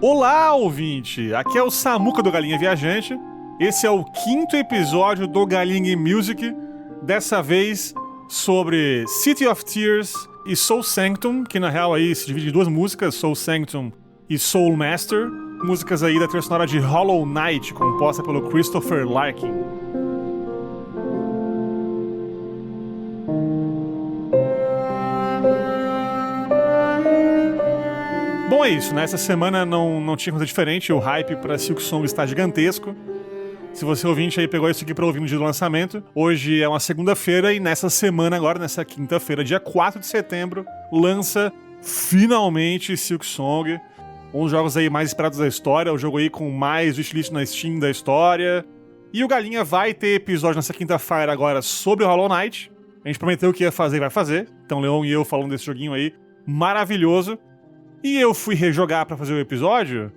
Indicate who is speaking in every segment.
Speaker 1: Olá, ouvinte! Aqui é o Samuca do Galinha Viajante. Esse é o 5º episódio do Galinha Music, dessa vez sobre City of Tears e Soul Sanctum, que na real aí se divide em duas músicas, Soul Sanctum e Soul Master, músicas aí da trilha sonora de Hollow Knight, composta pelo Christopher Larkin. Bom, é isso, né? Essa semana não tinha coisa diferente, o hype pra Silksong está gigantesco. Se você ouvinte aí pegou isso aqui pra ouvir no dia do lançamento, hoje é uma segunda-feira e nessa semana agora, nessa quinta-feira, dia 4 de setembro, lança finalmente Silksong, um dos jogos aí mais esperados da história, o jogo aí com mais wishlist na Steam da história. E o Galinha vai ter episódio nessa quinta-feira agora sobre o Hollow Knight. A gente prometeu que ia fazer e vai fazer. Então Leon e eu falando desse joguinho aí, maravilhoso. E eu fui rejogar pra fazer o episódio,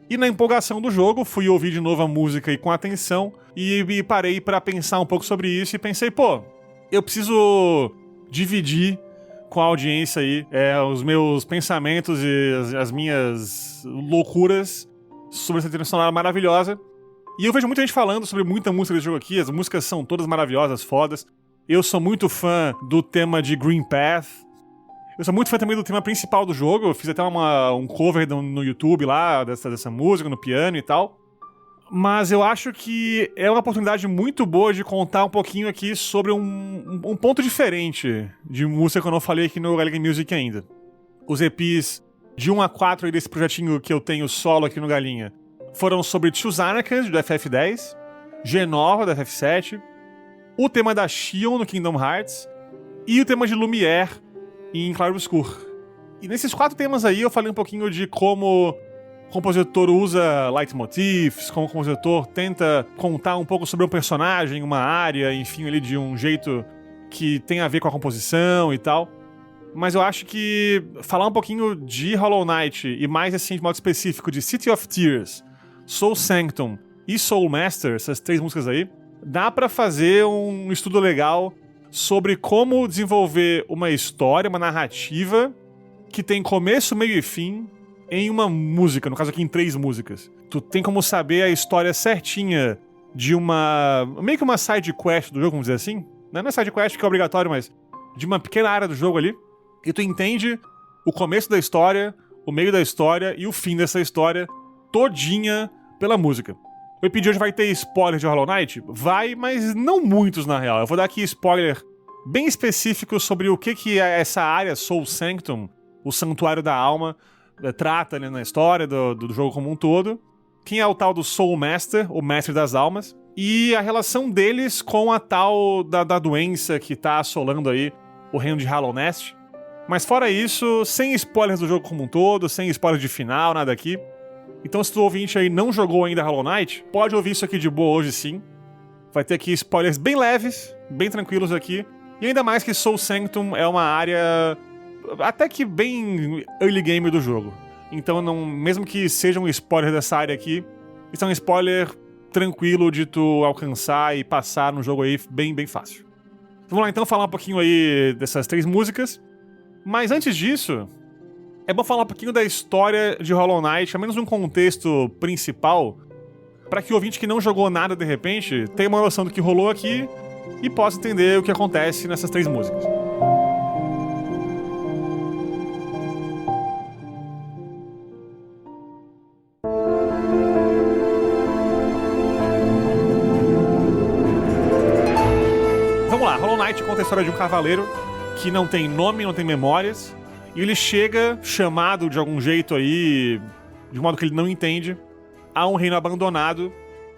Speaker 1: e na empolgação do jogo, fui ouvir de novo a música aí com atenção, e parei pra pensar um pouco sobre isso, e pensei, pô, eu preciso dividir com a audiência aí os meus pensamentos e as minhas loucuras sobre essa trilha sonora maravilhosa. E eu vejo muita gente falando sobre muita música desse jogo aqui, as músicas são todas maravilhosas, fodas. Eu sou muito fã do tema de Green Path. Eu sou muito fã também do tema principal do jogo, eu fiz até um cover no YouTube lá, dessa música, no piano e tal. Mas eu acho que é uma oportunidade muito boa de contar um pouquinho aqui sobre um ponto diferente de música que eu não falei aqui no Galinha Music ainda. Os EPs de 1 a 4 aí desse projetinho que eu tenho solo aqui no Galinha foram sobre Tsusanaka, do FF10, Genova, do FF7, o tema da Xion, no Kingdom Hearts, e o tema de Lumière, em Claro Obscur. E nesses 4 temas aí eu falei um pouquinho de como o compositor usa leitmotifs, como o compositor tenta contar um pouco sobre um personagem, uma área, enfim, ali de um jeito que tem a ver com a composição e tal. Mas eu acho que falar um pouquinho de Hollow Knight, e mais assim de modo específico de City of Tears, Soul Sanctum e Soul Master, essas 3 músicas aí, dá pra fazer um estudo legal sobre como desenvolver uma história, uma narrativa que tem começo, meio e fim em uma música, no caso aqui em 3 músicas. Tu tem como saber a história certinha de meio que uma side quest do jogo, vamos dizer assim. Não é side quest que é obrigatório, mas de uma pequena área do jogo ali. E tu entende o começo da história, o meio da história e o fim dessa história todinha pela música. O EP de hoje vai ter spoiler de Hollow Knight? Vai, mas não muitos na real. Eu vou dar aqui spoiler bem específico sobre o que é essa área Soul Sanctum, o Santuário da Alma, trata, né, na história do jogo como um todo. Quem é o tal do Soul Master, o Mestre das Almas, e a relação deles com a tal da doença que tá assolando aí o reino de Hollow Nest. Mas fora isso, sem spoilers do jogo como um todo, sem spoilers de final, nada aqui. Então se tu ouvinte aí não jogou ainda Hollow Knight, pode ouvir isso aqui de boa hoje sim. Vai ter aqui spoilers bem leves, bem tranquilos aqui. E ainda mais que Soul Sanctum é uma área até que bem early game do jogo. Então mesmo que seja um spoiler dessa área aqui, isso é um spoiler tranquilo de tu alcançar e passar no jogo aí bem, bem fácil. Vamos lá então falar um pouquinho aí dessas 3 músicas. Mas antes disso, é bom falar um pouquinho da história de Hollow Knight, ao menos um contexto principal, para que o ouvinte que não jogou nada de repente tenha uma noção do que rolou aqui e possa entender o que acontece nessas 3 músicas. Vamos lá, Hollow Knight conta a história de um cavaleiro que não tem nome, não tem memórias, e ele chega, chamado de algum jeito aí, de modo que ele não entende, a um reino abandonado,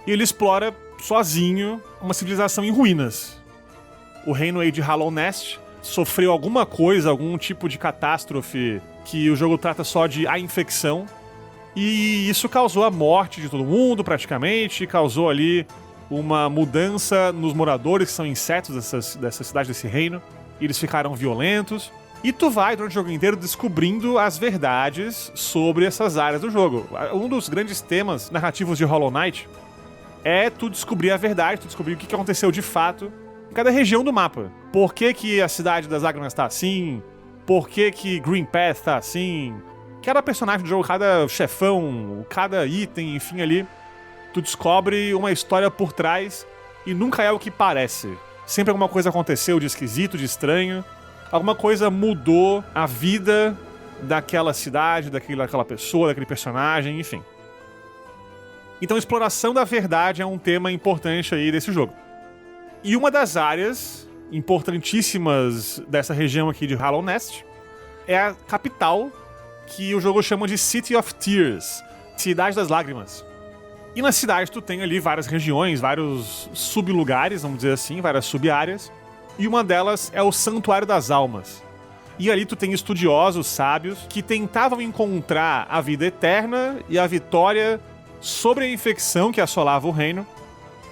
Speaker 1: e ele explora sozinho uma civilização em ruínas. O reino aí de Hollow Nest sofreu alguma coisa, algum tipo de catástrofe que o jogo trata só de a infecção, e isso causou a morte de todo mundo, praticamente, causou ali uma mudança nos moradores, que são insetos dessa cidade, desse reino, e eles ficaram violentos. E tu vai, durante o jogo inteiro, descobrindo as verdades sobre essas áreas do jogo. Um dos grandes temas narrativos de Hollow Knight é tu descobrir a verdade, tu descobrir o que aconteceu de fato em cada região do mapa. Por que a cidade das lágrimas tá assim? Por que Green Path tá assim? cada personagem do jogo, cada chefão, cada item, enfim, ali, tu descobre uma história por trás e nunca é o que parece. Sempre alguma coisa aconteceu de esquisito, de estranho. Alguma coisa mudou a vida daquela cidade, daquela pessoa, daquele personagem, enfim. Então, exploração da verdade é um tema importante aí desse jogo. E uma das áreas importantíssimas dessa região aqui de Hallownest é a capital, que o jogo chama de City of Tears, Cidade das Lágrimas. E na cidade tu tem ali várias regiões, vários sublugares, vamos dizer assim, várias sub-áreas. E uma delas é o Santuário das Almas. E ali tu tem estudiosos, sábios, que tentavam encontrar a vida eterna e a vitória sobre a infecção que assolava o reino,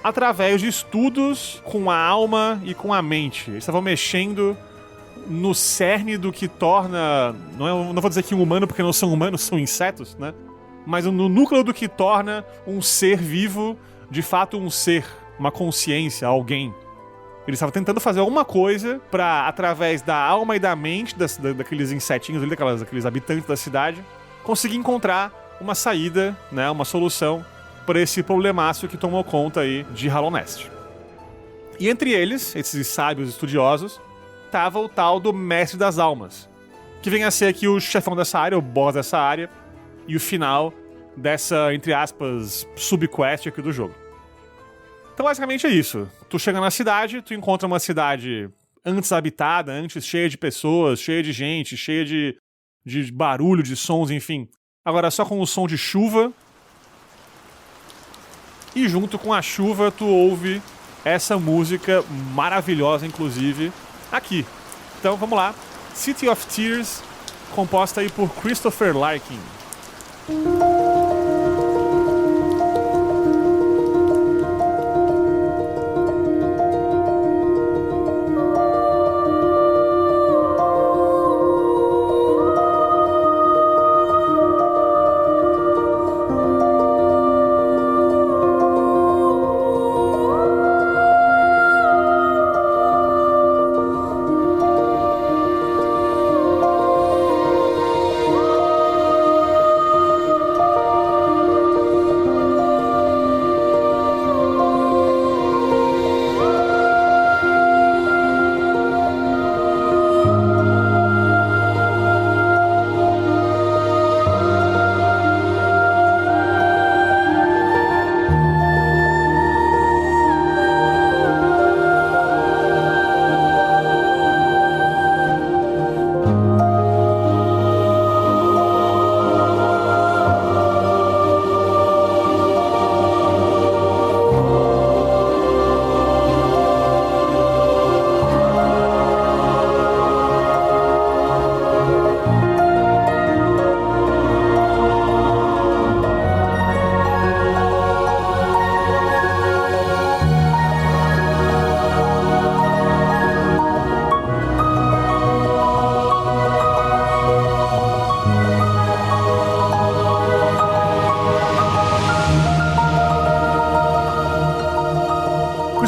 Speaker 1: através de estudos com a alma e com a mente. Eles estavam mexendo no cerne do que torna... Não vou dizer que um humano, porque não são humanos, são insetos, né? Mas no núcleo do que torna um ser vivo, de fato um ser, uma consciência, alguém. Eles estavam tentando fazer alguma coisa pra, através da alma e da mente daqueles insetinhos ali, daqueles habitantes da cidade, conseguir encontrar uma saída, né, uma solução para esse problemaço que tomou conta aí de Hallownest. E entre eles, esses sábios estudiosos, tava o tal do Mestre das Almas, que vem a ser aqui o chefão dessa área, o boss dessa área, e o final dessa, entre aspas, subquest aqui do jogo. Então basicamente é isso. Tu chega na cidade, tu encontra uma cidade antes habitada, antes cheia de pessoas, cheia de gente, cheia de barulho, de sons, enfim. Agora só com o som de chuva. E junto com a chuva tu ouve essa música maravilhosa, inclusive, aqui. Então vamos lá. City of Tears, composta aí por Christopher Larkin.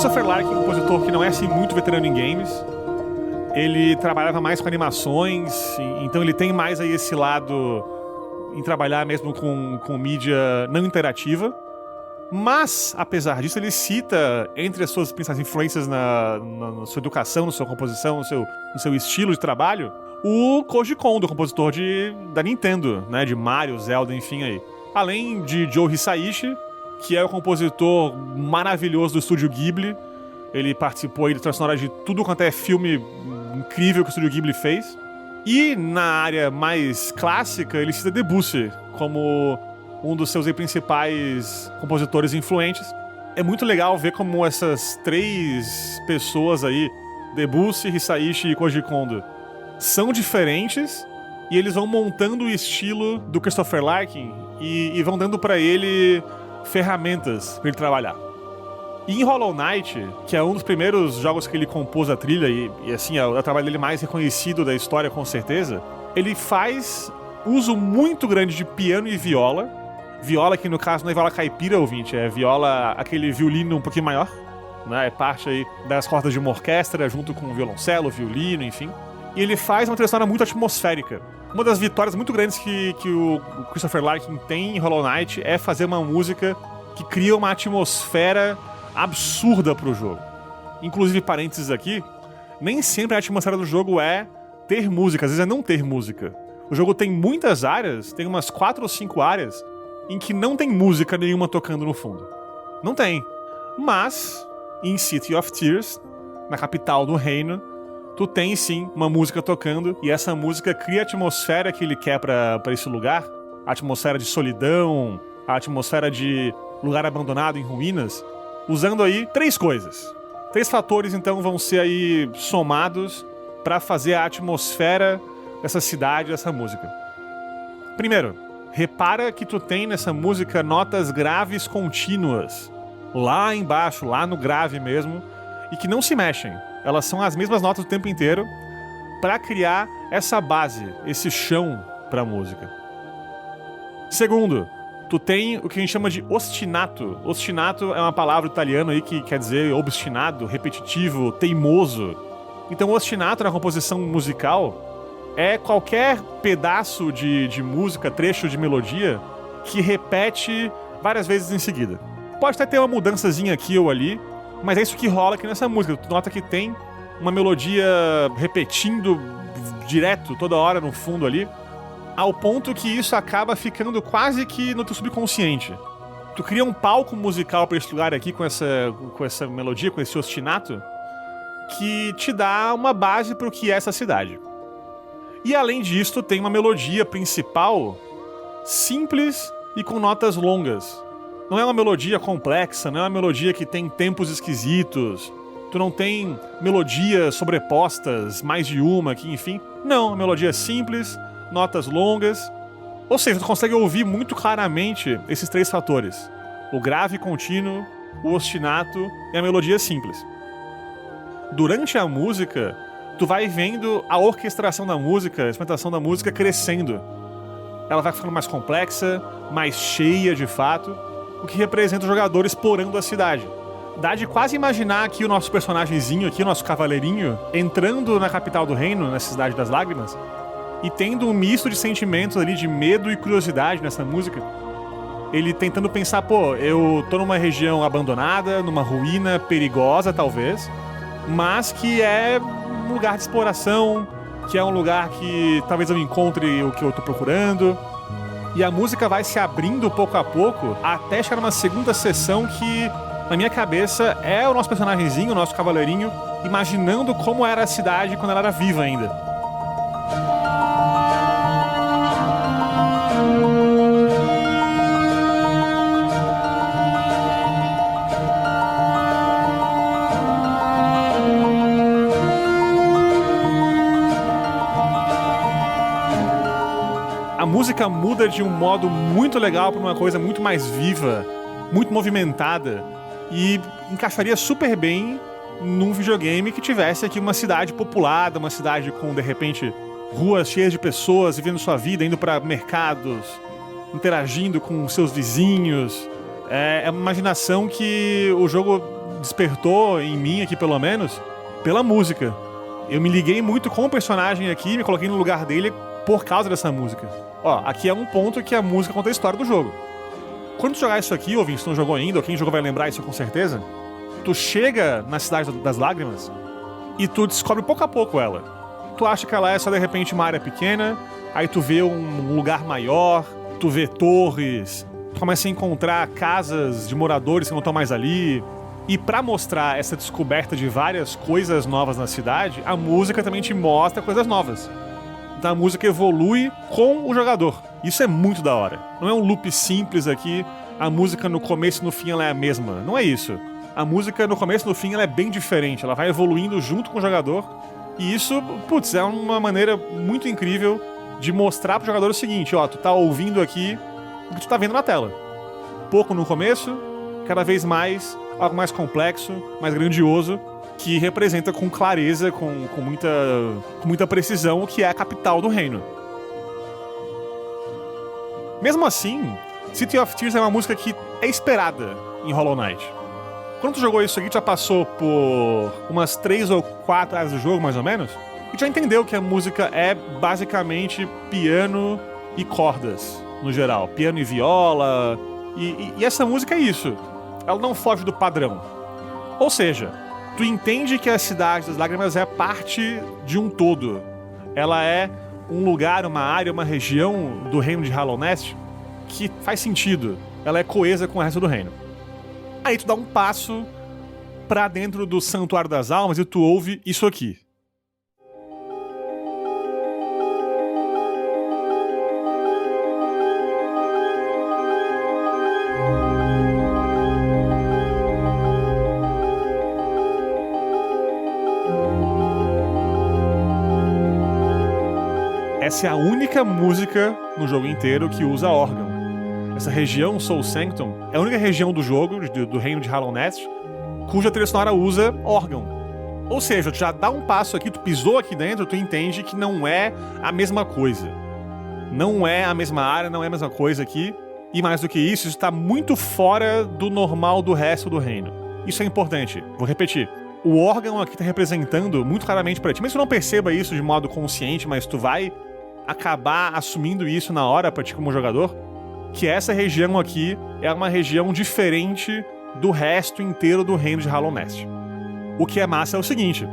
Speaker 1: Christopher Larkin, um compositor que não é assim muito veterano em games. Ele trabalhava mais com animações, então ele tem mais aí esse lado em trabalhar mesmo com mídia não interativa. Mas, apesar disso, ele cita entre as suas principais influências na sua educação, na sua composição, no seu estilo de trabalho, o Koji Kondo, compositor da Nintendo, né, de Mario, Zelda, enfim aí. Além de Joe Hisaishi, que é o compositor maravilhoso do estúdio Ghibli. Ele participou aí da trilha sonora de tudo quanto é filme incrível que o estúdio Ghibli fez. E na área mais clássica, ele cita Debussy como um dos seus principais compositores influentes. É muito legal ver como essas três pessoas aí, Debussy, Hisaishi e Koji Kondo, são diferentes e eles vão montando o estilo do Christopher Larkin e vão dando pra ele ferramentas pra ele trabalhar. E em Hollow Knight, que é um dos primeiros jogos que ele compôs a trilha, e assim, é o trabalho dele mais reconhecido da história, com certeza, ele faz uso muito grande de piano e viola. Viola que, no caso, não é viola caipira, ouvinte, é viola, aquele violino um pouquinho maior, né? É parte aí das cordas de uma orquestra, junto com o violoncelo, o violino, enfim. E ele faz uma trilha sonora muito atmosférica. Uma das vitórias muito grandes que o Christopher Larkin tem em Hollow Knight é fazer uma música que cria uma atmosfera absurda pro jogo. Inclusive, parênteses aqui, nem sempre a atmosfera do jogo é ter música, às vezes é não ter música. O jogo tem muitas áreas, tem umas 4 ou 5 áreas, em que não tem música nenhuma tocando no fundo. Não tem. Mas, em City of Tears, na capital do reino, tu tem sim uma música tocando, e essa música cria a atmosfera que ele quer pra esse lugar, a atmosfera de solidão, a atmosfera de lugar abandonado em ruínas, usando aí 3 coisas. 3 fatores então vão ser aí somados pra fazer a atmosfera dessa cidade, dessa música. Primeiro, repara que tu tem nessa música notas graves contínuas, lá embaixo, lá no grave mesmo, e que não se mexem. Elas são as mesmas notas o tempo inteiro pra criar essa base, esse chão pra música. Segundo, tu tem o que a gente chama de ostinato. Ostinato é uma palavra italiana aí que quer dizer obstinado, repetitivo, teimoso. Então o ostinato na composição musical é qualquer pedaço de música, trecho de melodia que repete várias vezes em seguida. Pode até ter uma mudançazinha aqui ou ali, mas é isso que rola aqui nessa música. Tu nota que tem uma melodia repetindo direto, toda hora no fundo ali, ao ponto que isso acaba ficando quase que no teu subconsciente. Tu cria um palco musical pra esse lugar aqui com essa melodia, com esse ostinato, que te dá uma base pro que é essa cidade. E além disso, tu tem uma melodia principal simples e com notas longas. Não é uma melodia complexa, não é uma melodia que tem tempos esquisitos. Tu não tem melodias sobrepostas, mais de uma aqui, enfim. Não, uma melodia simples, notas longas. Ou seja, tu consegue ouvir muito claramente esses 3 fatores. O grave contínuo, o ostinato e a melodia simples. Durante a música, tu vai vendo a orquestração da música, a instrumentação da música crescendo. Ela vai ficando mais complexa, mais cheia de fato, o que representa o jogador explorando a cidade. Dá de quase imaginar aqui o nosso personagemzinho, aqui o nosso cavaleirinho, entrando na capital do reino, na Cidade das Lágrimas, e tendo um misto de sentimentos ali, de medo e curiosidade nessa música. Ele tentando pensar, pô, eu tô numa região abandonada, numa ruína perigosa talvez, mas que é um lugar de exploração, que é um lugar que talvez eu encontre o que eu tô procurando. E a música vai se abrindo pouco a pouco até chegar numa segunda sessão que, na minha cabeça, é o nosso personagemzinho, o nosso cavaleirinho, imaginando como era a cidade quando ela era viva ainda. A música muda de um modo muito legal para uma coisa muito mais viva, muito movimentada, e encaixaria super bem num videogame que tivesse aqui uma cidade populada, uma cidade com, de repente, ruas cheias de pessoas vivendo sua vida, indo para mercados, interagindo com seus vizinhos. É uma imaginação que o jogo despertou em mim aqui, pelo menos, pela música. Eu me liguei muito com o personagem aqui, me coloquei no lugar dele por causa dessa música. Ó, aqui é um ponto que a música conta a história do jogo. Quando tu jogar isso aqui, ouvinte, se não jogou ainda, ou quem jogou vai lembrar isso com certeza, tu chega na Cidade das Lágrimas e tu descobre pouco a pouco ela. Tu acha que ela é só, de repente, uma área pequena, aí tu vê um lugar maior, tu vê torres, tu começa a encontrar casas de moradores que não estão mais ali. E pra mostrar essa descoberta de várias coisas novas na cidade, a música também te mostra coisas novas. Então a música evolui com o jogador. Isso é muito da hora. Não é um loop simples aqui, a música no começo e no fim ela é a mesma. Não é isso. A música no começo e no fim ela é bem diferente, ela vai evoluindo junto com o jogador. E isso, putz, é uma maneira muito incrível de mostrar pro jogador o seguinte, ó, tu tá ouvindo aqui o que tu tá vendo na tela. Pouco no começo, cada vez mais, algo mais complexo, mais grandioso, que representa com clareza, com muita precisão o que é a capital do reino. Mesmo assim, City of Tears é uma música que é esperada em Hollow Knight. Quando tu jogou isso aqui, tu já passou por umas 3 ou 4 áreas do jogo, mais ou menos? E já entendeu que a música é basicamente piano e cordas, no geral. Piano e viola. E essa música é isso. Ela não foge do padrão. Ou seja, tu entende que a Cidade das Lágrimas é parte de um todo. Ela é um lugar, uma área, uma região do reino de Hallownest que faz sentido. Ela é coesa com o resto do reino. Aí tu dá um passo pra dentro do Santuário das Almas e tu ouve isso aqui. Essa é a única música no jogo inteiro que usa órgão. Essa região, Soul Sanctum, é a única região do jogo, do reino de Hallownest, cuja trilha sonora usa órgão. Ou seja, tu já dá um passo aqui, tu pisou aqui dentro, tu entende que não é a mesma coisa. Não é a mesma área, não é a mesma coisa aqui. E mais do que isso está muito fora do normal do resto do reino. Isso é importante. Vou repetir. O órgão aqui está representando muito claramente pra ti, mas tu não perceba isso de modo consciente, mas tu vai acabar assumindo isso na hora pra ti como jogador, que essa região aqui é uma região diferente do resto inteiro do reino de Hallownest. O que é massa é o seguinte,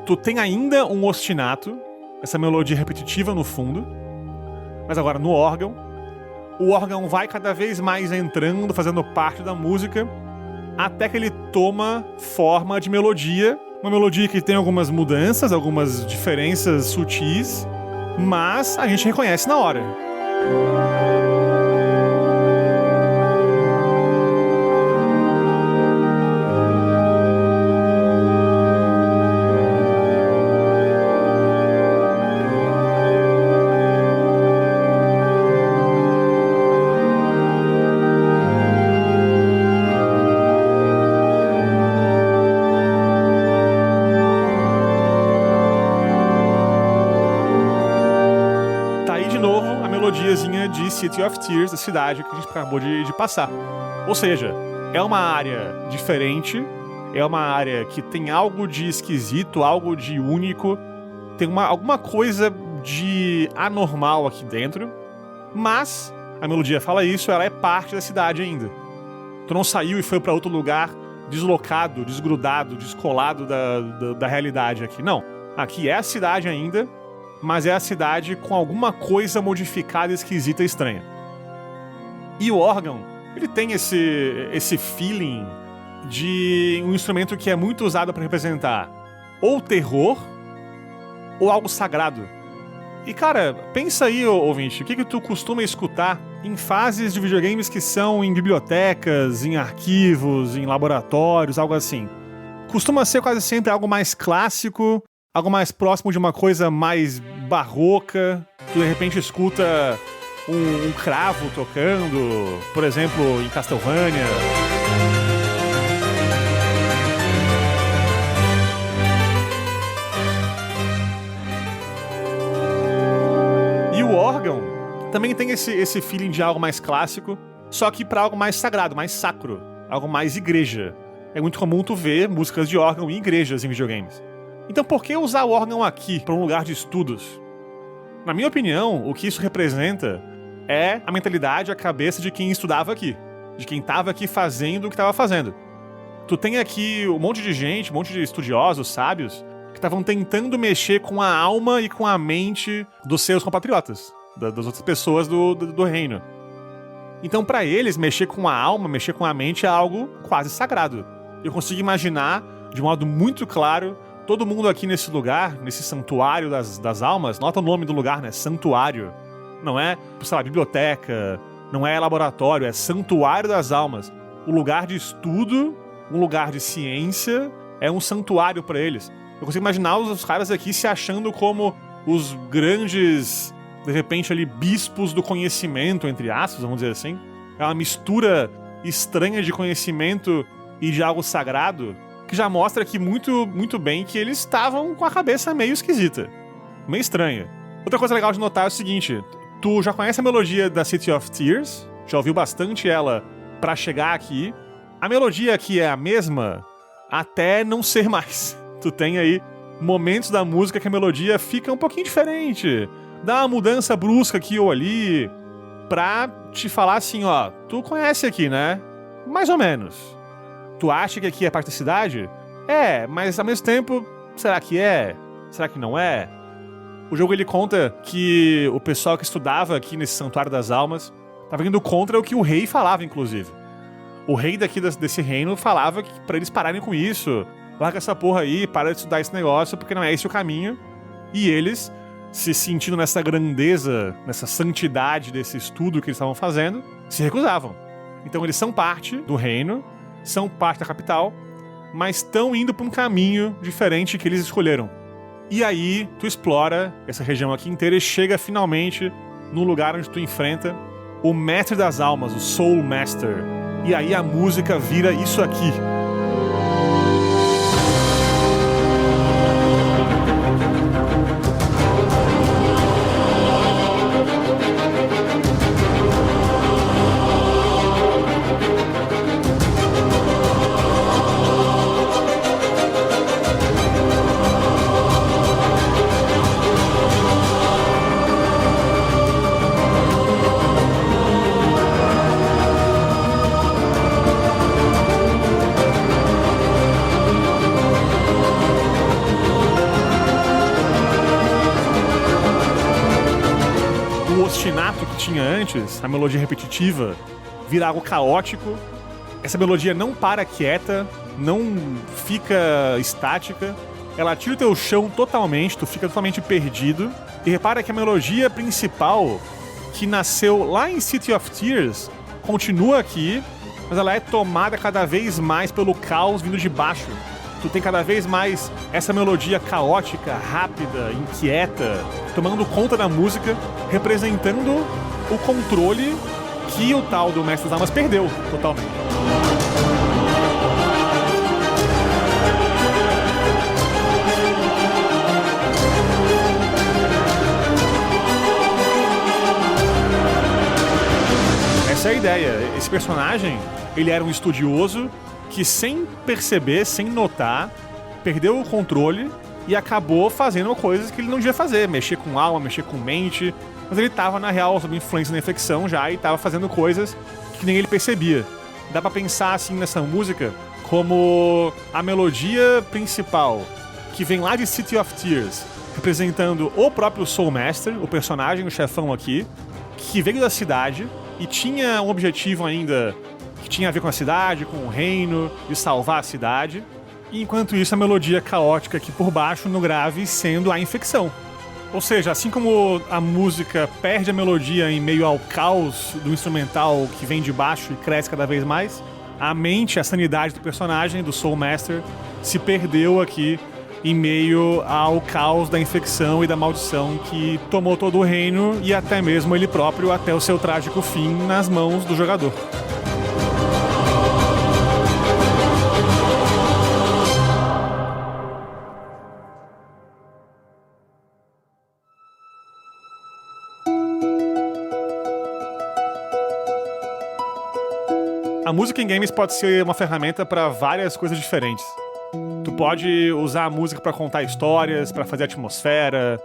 Speaker 1: tu tem ainda um ostinato, essa melodia repetitiva no fundo, mas agora no órgão, o órgão vai cada vez mais entrando, fazendo parte da música, até que ele toma forma de melodia, uma melodia que tem algumas mudanças, algumas diferenças sutis, mas a gente reconhece na hora. Melodiazinha de City of Tears, da cidade que a gente acabou de passar. Ou seja, é uma área diferente, é uma área que tem algo de esquisito, algo de único, tem alguma coisa de anormal aqui dentro, mas a melodia fala isso, ela é parte da cidade ainda. Tu não saiu e foi pra outro lugar deslocado, desgrudado, descolado da realidade aqui. Não, aqui é a cidade ainda, mas é a cidade com alguma coisa modificada, esquisita e estranha. E o órgão, ele tem esse feeling de um instrumento que é muito usado para representar ou terror ou algo sagrado. E cara, pensa aí, ouvinte, o que tu costuma escutar em fases de videogames que são em bibliotecas, em arquivos, em laboratórios, algo assim. Costuma ser quase sempre algo mais clássico, algo mais próximo de uma coisa mais barroca. Tu de repente escuta um cravo tocando, por exemplo, em Castlevania. E o órgão também tem esse feeling de algo mais clássico, só que pra algo mais sagrado, mais sacro, algo mais igreja. É muito comum tu ver músicas de órgão em igrejas em videogames. Então por que usar o órgão aqui, para um lugar de estudos? Na minha opinião, o que isso representa é a mentalidade, a cabeça de quem estudava aqui, de quem estava aqui fazendo o que estava fazendo. Tu tem aqui um monte de gente, um monte de estudiosos, sábios, que estavam tentando mexer com a alma e com a mente dos seus compatriotas, das outras pessoas do reino. Então para eles, mexer com a alma, mexer com a mente é algo quase sagrado. Eu consigo imaginar, de modo muito claro, todo mundo aqui nesse lugar, nesse santuário das almas, nota o nome do lugar, né? Santuário. Não é, sei lá, biblioteca, não é laboratório, é santuário das almas. O lugar de estudo, um lugar de ciência, é um santuário pra eles. Eu consigo imaginar os caras aqui se achando como os grandes, de repente ali, bispos do conhecimento, entre aspas, vamos dizer assim. É uma mistura estranha de conhecimento e de algo sagrado, que já mostra aqui muito, muito bem que eles estavam com a cabeça meio esquisita, meio estranha. Outra coisa legal de notar é o seguinte, tu já conhece a melodia da City of Tears, já ouviu bastante ela pra chegar aqui. A melodia aqui é a mesma até não ser mais. Tu tem aí momentos da música que a melodia fica um pouquinho diferente, dá uma mudança brusca aqui ou ali, pra te falar assim, ó, tu conhece aqui, né? Mais ou menos. Tu acha que aqui é parte da cidade? É, mas ao mesmo tempo, será que é? Será que não é? O jogo ele conta que o pessoal que estudava aqui nesse Santuário das Almas tava indo contra o que o rei falava, inclusive. O rei daqui desse reino falava que pra eles pararem com isso, larga essa porra aí, para de estudar esse negócio, porque não é esse o caminho. E eles, se sentindo nessa grandeza, nessa santidade desse estudo que eles estavam fazendo, se recusavam. Então eles são parte do reino, são parte da capital, mas estão indo pra um caminho diferente que eles escolheram. E aí, tu explora essa região aqui inteira e chega finalmente no lugar onde tu enfrenta o Mestre das Almas, o Soul Master. E aí a música vira isso aqui. Ostinato que tinha antes, a melodia repetitiva, vira algo caótico. Essa melodia não para quieta, não fica estática, ela tira o teu chão totalmente, tu fica totalmente perdido. E repara que a melodia principal, que nasceu lá em City of Tears, continua aqui, mas ela é tomada cada vez mais pelo caos vindo de baixo. Tu tem cada vez mais essa melodia caótica, rápida, inquieta, tomando conta da música, representando o controle que o tal do Mestre das Almas perdeu totalmente. Essa é a ideia. Esse personagem, ele era um estudioso que, sem perceber, sem notar, perdeu o controle e acabou fazendo coisas que ele não devia fazer, mexer com alma, mexer com mente, mas ele tava, na real, sob influência da infecção já e tava fazendo coisas que nem ele percebia. Dá pra pensar, assim, nessa música como a melodia principal, que vem lá de City of Tears, representando o próprio Soul Master, o personagem, o chefão aqui, que veio da cidade e tinha um objetivo ainda que tinha a ver com a cidade, com o reino, de salvar a cidade. E enquanto isso, a melodia caótica aqui por baixo, no grave, sendo a infecção. Ou seja, assim como a música perde a melodia em meio ao caos do instrumental que vem de baixo e cresce cada vez mais, a mente, a sanidade do personagem, do Soul Master, se perdeu aqui em meio ao caos da infecção e da maldição que tomou todo o reino e até mesmo ele próprio, até o seu trágico fim nas mãos do jogador. A música em games pode ser uma ferramenta para várias coisas diferentes. Tu pode usar a música para contar histórias, para fazer atmosfera.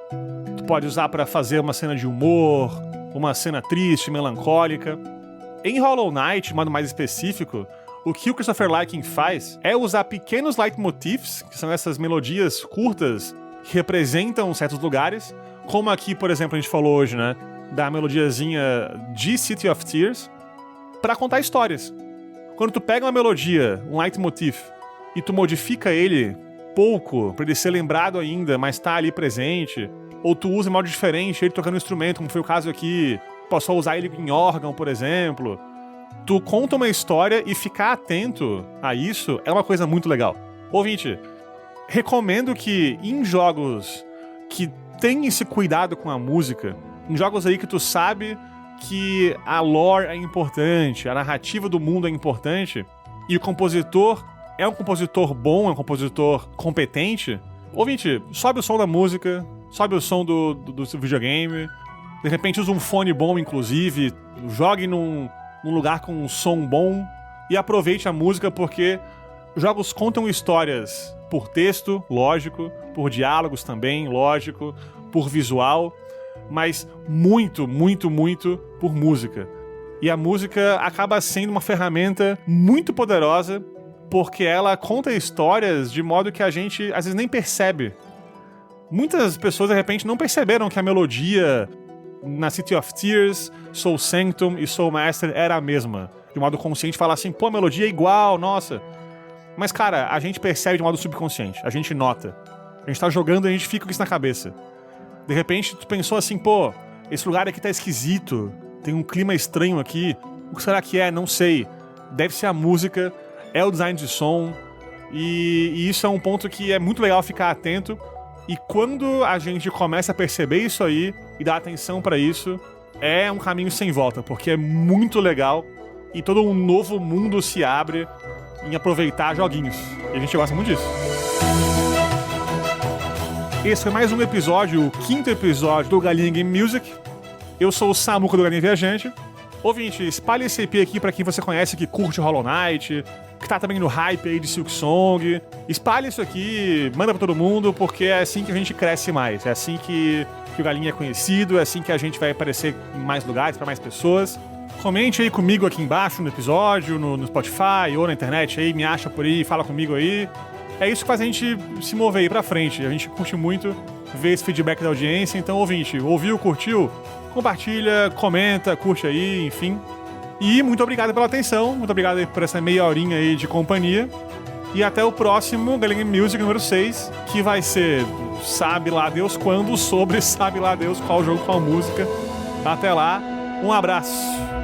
Speaker 1: Tu pode usar para fazer uma cena de humor, uma cena triste, melancólica. Em Hollow Knight, de modo mais específico, o que o Christopher Liking faz é usar pequenos leitmotifs, que são essas melodias curtas que representam certos lugares, como aqui, por exemplo, a gente falou hoje, né, da melodiazinha de City of Tears, para contar histórias. Quando tu pega uma melodia, um leitmotiv, e tu modifica ele pouco, pra ele ser lembrado ainda, mas tá ali presente, ou tu usa em modo diferente, ele tocando um instrumento, como foi o caso aqui, posso usar ele em órgão, por exemplo. Tu conta uma história e ficar atento a isso é uma coisa muito legal. Ouvinte, recomendo que em jogos que tem esse cuidado com a música, em jogos aí que tu sabe que a lore é importante, a narrativa do mundo é importante, e o compositor é um compositor bom, é um compositor competente, ouvinte, sobe o som da música, sobe o som do videogame, de repente usa um fone bom, inclusive, jogue num lugar com um som bom e aproveite a música, porque Jogos contam histórias por texto, lógico, por diálogos também, lógico, por visual, mas muito, muito, muito por música. E a música acaba sendo uma ferramenta muito poderosa porque ela conta histórias de modo que a gente às vezes nem percebe. Muitas pessoas de repente não perceberam que a melodia na City of Tears, Soul Sanctum e Soul Master era a mesma. De modo consciente, falar assim, pô, a melodia é igual, nossa. Mas, cara, a gente percebe de modo subconsciente, a gente nota. A gente tá jogando e a gente fica com isso na cabeça. De repente, tu pensou assim, pô, esse lugar aqui tá esquisito, tem um clima estranho aqui, o que será que é? Não sei. Deve ser a música, é o design de som, e isso é um ponto que é muito legal ficar atento. E quando a gente começa a perceber isso aí e dar atenção pra isso, é um caminho sem volta, porque é muito legal e todo um novo mundo se abre em aproveitar joguinhos. E a gente gosta muito disso. Esse foi mais um episódio, o 5º episódio do Galinha Game Music. Eu sou o Samuca do Galinha Viajante. Ouvinte, espalhe esse EP aqui pra quem você conhece que curte Hollow Knight, que tá também no hype aí de Silksong. Espalhe isso aqui, manda pra todo mundo, porque é assim que a gente cresce mais. É assim que o Galinha é conhecido, é assim que a gente vai aparecer em mais lugares, pra mais pessoas. Comente aí comigo aqui embaixo no episódio, no Spotify ou na internet aí, me acha por aí, fala comigo aí. É isso que faz a gente se mover aí pra frente. A gente curte muito ver esse feedback da audiência. Então, ouvinte, ouviu, curtiu? Compartilha, comenta, curte aí, enfim. E muito obrigado pela atenção, muito obrigado aí por essa meia horinha aí de companhia. E até o próximo Galinha Music número 6, que vai ser sabe lá Deus quando, sobre sabe lá Deus qual jogo, qual música. Até lá, um abraço.